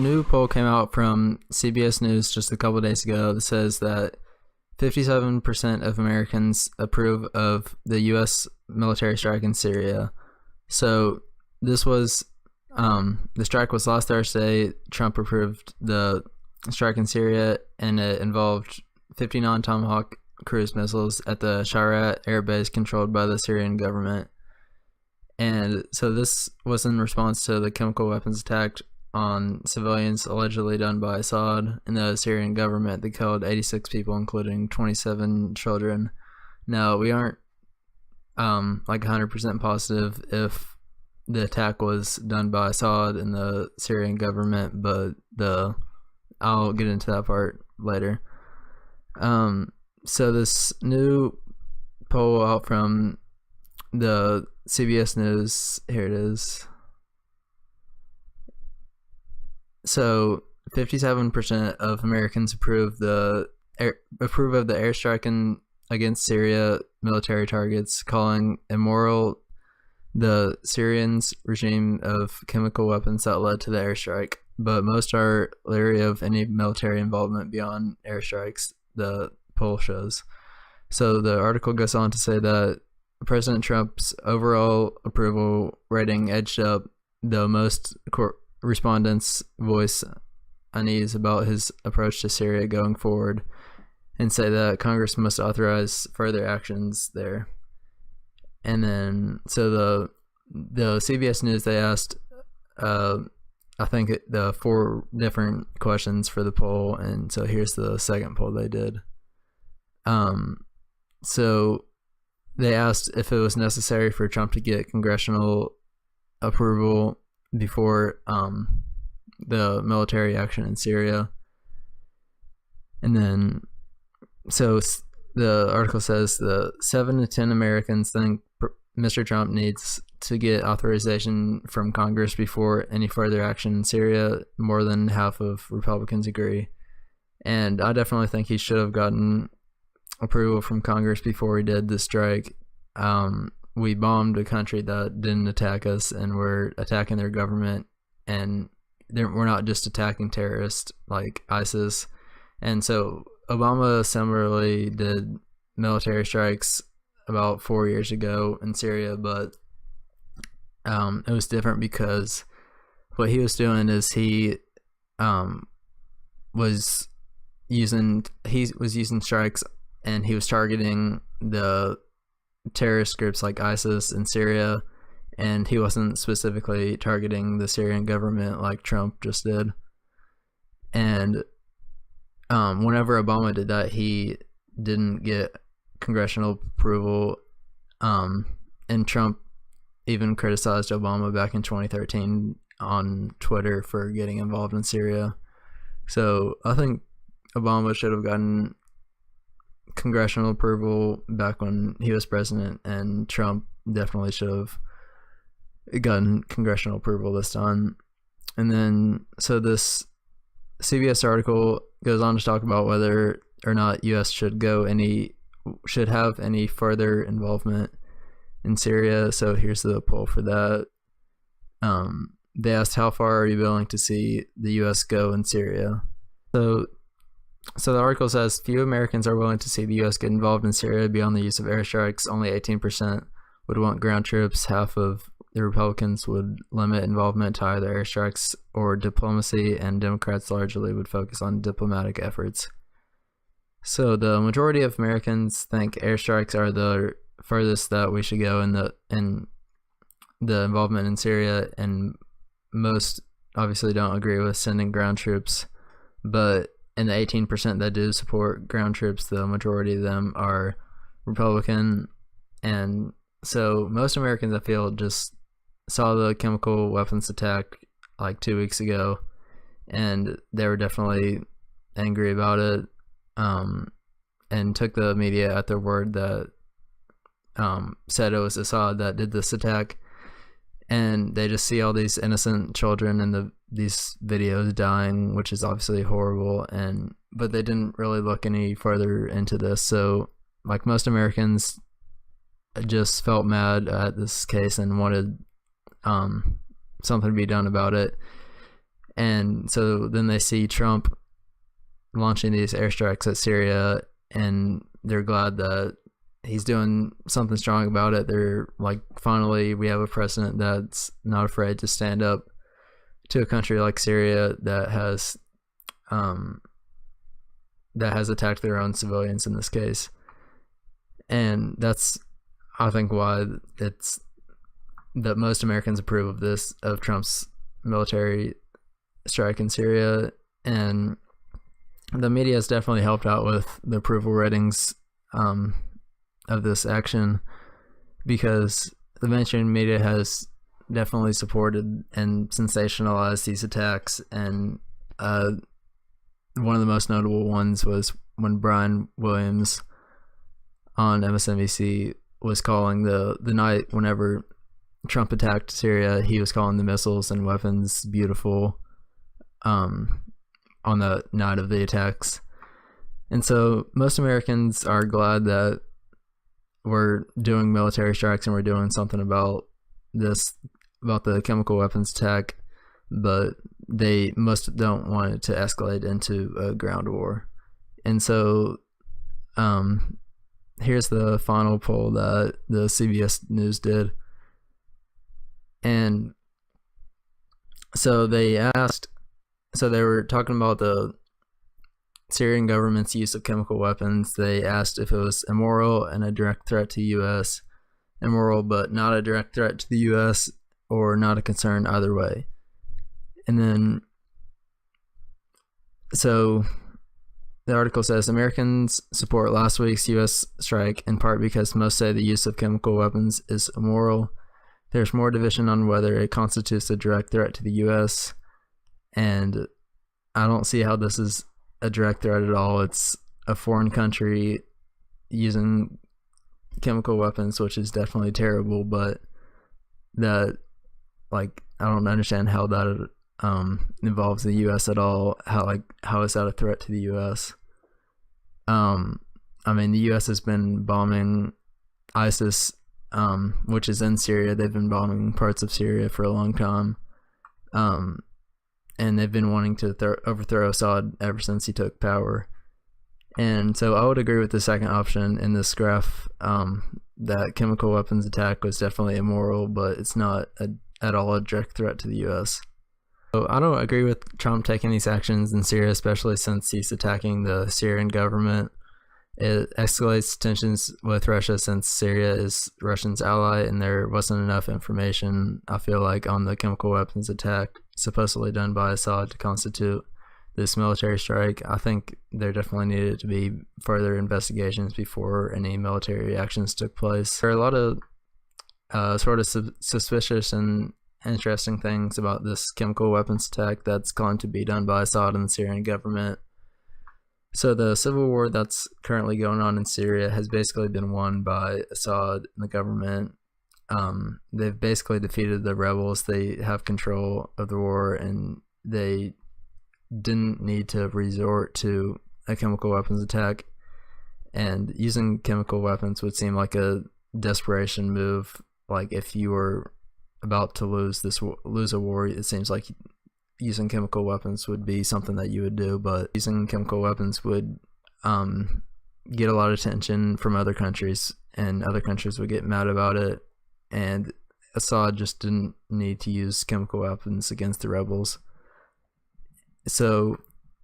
new poll came out from CBS News just a couple of days ago that says that 57% of Americans approve of the U.S. military strike in Syria. So this was, the strike was last Thursday. Trump approved the strike in Syria, and it involved 59 Tomahawk cruise missiles at the Sharat air base controlled by the Syrian government. And so this was in response to the chemical weapons attack on civilians allegedly done by Assad and the Syrian government that killed 86 people, including 27 children. Now, we aren't like 100% positive if the attack was done by Assad and the Syrian government, but I'll get into that part later. So this new poll out from the CBS News, here it is. So 57% of Americans approve of the airstrike against Syria military targets, calling immoral the Syrians' regime of chemical weapons that led to the airstrike. But most are leery of any military involvement beyond airstrikes, the poll shows. So the article goes on to say that President Trump's overall approval rating edged up, though most respondents voice unease about his approach to Syria going forward and say that Congress must authorize further actions there. And then, so the CBS News, they asked, I think the 4 different questions for the poll, and so here's the second poll they did. So they asked if it was necessary for Trump to get congressional approval before the military action in Syria. And then, so the article says the 7 to 10 Americans think Mr. Trump needs to get authorization from Congress before any further action in Syria. More than half of Republicans agree. And I definitely think he should have gotten approval from Congress before he did the strike. We bombed a country that didn't attack us, and we're attacking their government, and we're not just attacking terrorists like ISIS. And so Obama similarly did military strikes about 4 years ago in Syria, but it was different because what he was doing is he was using strikes, and he was targeting the terrorist groups like ISIS in Syria, and he wasn't specifically targeting the Syrian government like Trump just did. And whenever Obama did that, he didn't get congressional approval, and Trump even criticized Obama back in 2013 on Twitter for getting involved in Syria. So I think Obama should have gotten congressional approval back when he was president, and Trump definitely should have gotten congressional approval this time. And then, so this CBS article goes on to talk about whether or not U.S. should have any further involvement in Syria. So here's the poll for that. They asked, how far are you willing to see the U.S. go in Syria? So the article says few Americans are willing to see the U.S. get involved in Syria beyond the use of airstrikes. Only 18% would want ground troops. Half of the Republicans would limit involvement to either airstrikes or diplomacy, and Democrats largely would focus on diplomatic efforts. So the majority of Americans think airstrikes are the furthest that we should go in the involvement in Syria, and most obviously don't agree with sending ground troops. But in the 18% that do support ground troops, the majority of them are Republican. And so most Americans, I feel, just saw the chemical weapons attack like 2 weeks ago, and they were definitely angry about it, and took the media at their word that said it was Assad that did this attack. And they just see all these innocent children in these videos dying, which is obviously horrible, but they didn't really look any further into this. So like most Americans just felt mad at this case and wanted something to be done about it. And so then they see Trump launching these airstrikes at Syria, and they're glad that he's doing something strong about it. They're like, finally, we have a president that's not afraid to stand up to a country like Syria that has attacked their own civilians in this case. And that's, I think, why it's that most Americans approve of this, of Trump's military strike in Syria. And the media has definitely helped out with the approval ratings of this action, because the mainstream media has definitely supported and sensationalized these attacks. And one of the most notable ones was when Brian Williams on MSNBC was calling the night whenever Trump attacked Syria, he was calling the missiles and weapons beautiful on the night of the attacks. And so most Americans are glad that we're doing military strikes and we're doing something about this, about the chemical weapons attack, but they most don't want it to escalate into a ground war. And so here's the final poll that the CBS News did. And so they were talking about the Syrian government's use of chemical weapons. They asked if it was immoral and a direct threat to the U.S., immoral but not a direct threat to the U.S., or not a concern either way. And then, so the article says Americans support last week's U.S. strike in part because most say the use of chemical weapons is immoral. There's more division on whether it constitutes a direct threat to the U.S., and I don't see how this is a direct threat at all. It's a foreign country using chemical weapons, which is definitely terrible, but that, like, I don't understand how that involves the U.S. at all. How is that a threat to the U.S.? I mean, the U.S. has been bombing ISIS, which is in Syria. They've been bombing parts of Syria for a long time. And they've been wanting to overthrow Assad ever since he took power. And so I would agree with the second option in this graph, that chemical weapons attack was definitely immoral, but it's not at all a direct threat to the U.S. So I don't agree with Trump taking these actions in Syria, especially since he's attacking the Syrian government. It escalates tensions with Russia since Syria is Russia's ally, and there wasn't enough information, I feel like, on the chemical weapons attack supposedly done by Assad to constitute this military strike. I think there definitely needed to be further investigations before any military actions took place. There are a lot of sort of suspicious and interesting things about this chemical weapons attack that's going to be done by Assad and the Syrian government. So the civil war that's currently going on in Syria has basically been won by Assad and the government. They've basically defeated the rebels. They have control of the war, and they didn't need to resort to a chemical weapons attack. And using chemical weapons would seem like a desperation move. Like, if you were about to lose a war, it seems like using chemical weapons would be something that you would do. But using chemical weapons would get a lot of attention from other countries, and other countries would get mad about it. And Assad just didn't need to use chemical weapons against the rebels. So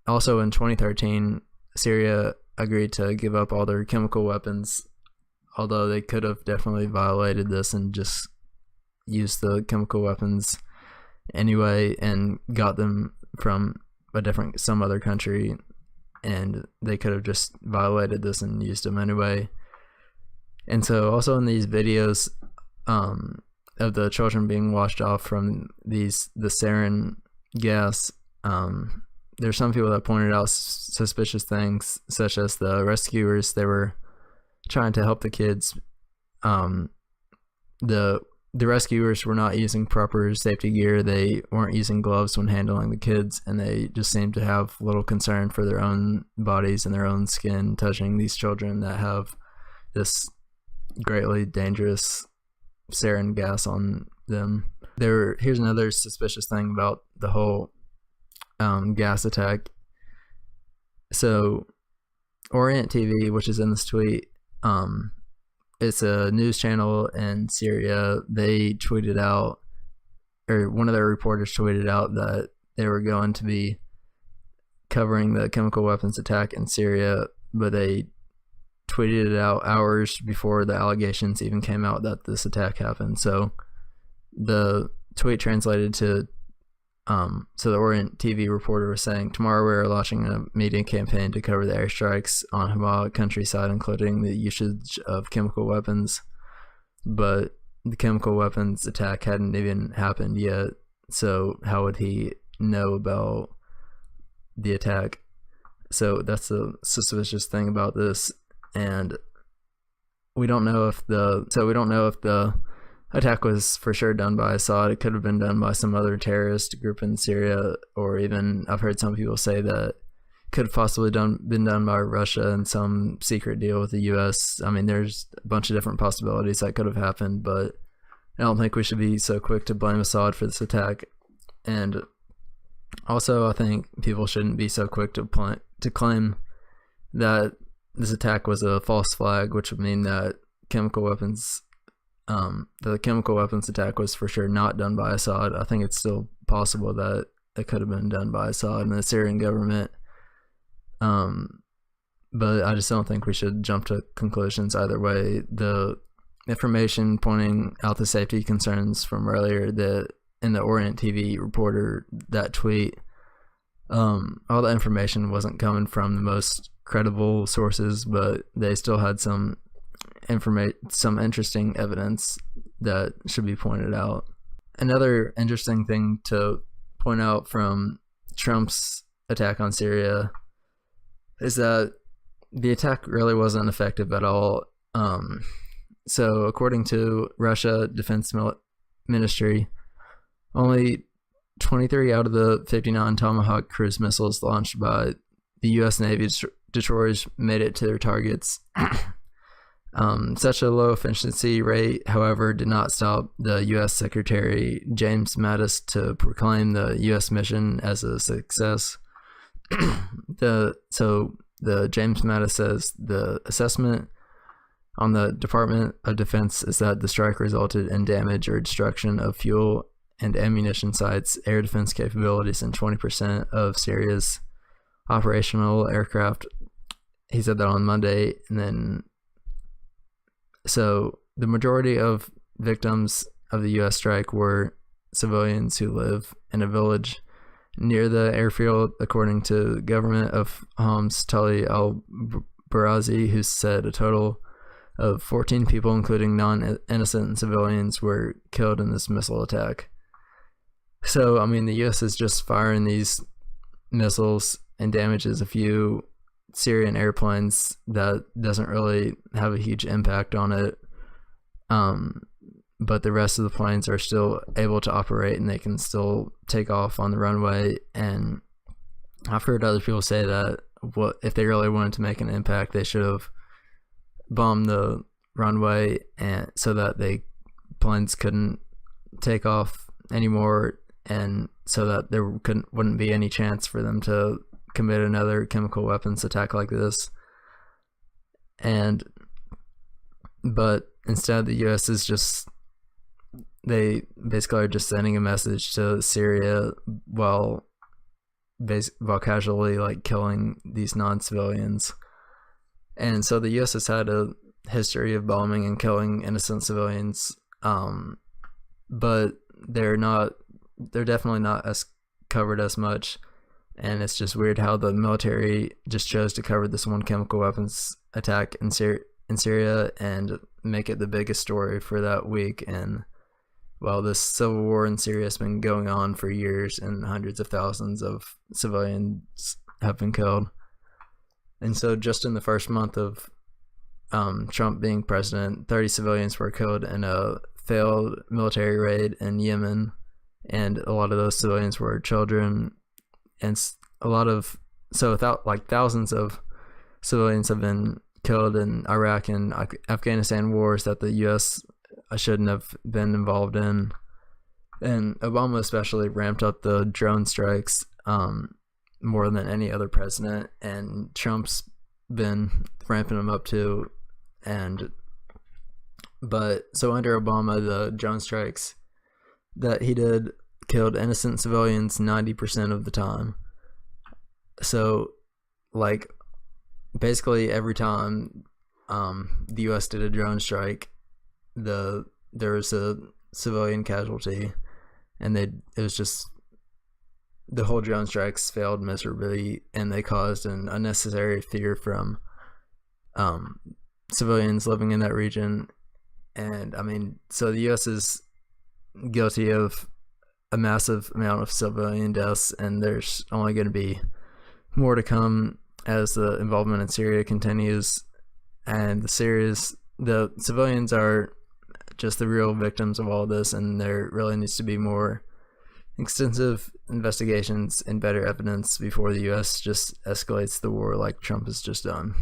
also in 2013, Syria agreed to give up all their chemical weapons, although they could have definitely violated this and just used the chemical weapons anyway and got them from some other country, and they could have just violated this and used them anyway. And so also in these videos of the children being washed off from the sarin gas, there's some people that pointed out suspicious things, such as the rescuers. They were trying to help the kids. The rescuers were not using proper safety gear. They weren't using gloves when handling the kids, and they just seemed to have little concern for their own bodies and their own skin touching these children that have this greatly dangerous sarin gas on them. Here's another suspicious thing about the whole gas attack. So Orient TV, which is in this tweet, it's a news channel in Syria. They tweeted out, or one of their reporters tweeted out, that they were going to be covering the chemical weapons attack in Syria, but they tweeted it out hours before the allegations even came out that this attack happened. So the tweet translated to so the Orient TV reporter was saying, tomorrow we are launching a media campaign to cover the airstrikes on Hama countryside, including the usage of chemical weapons. But the chemical weapons attack hadn't even happened yet, so how would he know about the attack? So that's the suspicious thing about this. And we don't know if the attack was for sure done by Assad. It could have been done by some other terrorist group in Syria, or even I've heard some people say that it could have possibly been done by Russia in some secret deal with the US. I mean, there's a bunch of different possibilities that could have happened, but I don't think we should be so quick to blame Assad for this attack. And also, I think people shouldn't be so quick to claim that this attack was a false flag, which would mean that the chemical weapons attack was for sure not done by Assad. I think it's still possible that it could have been done by Assad and the Syrian government. But I just don't think we should jump to conclusions either way. The information pointing out the safety concerns from earlier, in the Orient TV reporter, that tweet, all the information wasn't coming from the most credible sources, but they still had some interesting evidence that should be pointed out. Another interesting thing to point out from Trump's attack on Syria is that the attack really wasn't effective at all. So according to Russia Defense Ministry, only 23 out of the 59 Tomahawk cruise missiles launched by the U.S. Navy destroyers made it to their targets. Such a low efficiency rate, however, did not stop the U.S. Secretary James Mattis to proclaim the U.S. mission as a success. The James Mattis says the assessment on the Department of Defense is that the strike resulted in damage or destruction of fuel and ammunition sites, air defense capabilities, and 20% of Syria's operational aircraft. He said that on Monday. And then, so the majority of victims of the U.S. strike were civilians who live in a village near the airfield, according to government of Homs Tully al-Barazi, who said a total of 14 people, including non-innocent civilians, were killed in this missile attack. So, I mean, the U.S. is just firing these missiles and damages a few Syrian airplanes. That doesn't really have a huge impact on it. But the rest of the planes are still able to operate and they can still take off on the runway. And I've heard other people say that if they really wanted to make an impact, they should have bombed the runway, and so that planes couldn't take off anymore, and so that there wouldn't be any chance for them to commit another chemical weapons attack like this. But instead, the U.S. is they basically are just sending a message to Syria while casually killing these non-civilians. And so the U.S. has had a history of bombing and killing innocent civilians, but they're definitely not as covered as much. And it's just weird how the military just chose to cover this one chemical weapons attack in Syria and make it the biggest story for that week. And while this civil war in Syria has been going on for years and hundreds of thousands of civilians have been killed. And so just in the first month of Trump being president, 30 civilians were killed in a failed military raid in Yemen. And a lot of those civilians were children. And thousands of civilians have been killed in Iraq and Afghanistan wars that the U.S. shouldn't have been involved in. And Obama especially ramped up the drone strikes more than any other president, and Trump's been ramping them up too. But so under Obama, the drone strikes that he did killed innocent civilians 90% of the time. So, like, basically every time the U.S. did a drone strike, there was a civilian casualty, and it was just the whole drone strikes failed miserably, and they caused an unnecessary fear from civilians living in that region. And I mean, so the U.S. is guilty of a massive amount of civilian deaths, and there's only going to be more to come as the involvement in Syria continues. And the civilians are just the real victims of all this, and there really needs to be more extensive investigations and better evidence before the U.S. just escalates the war like Trump has just done.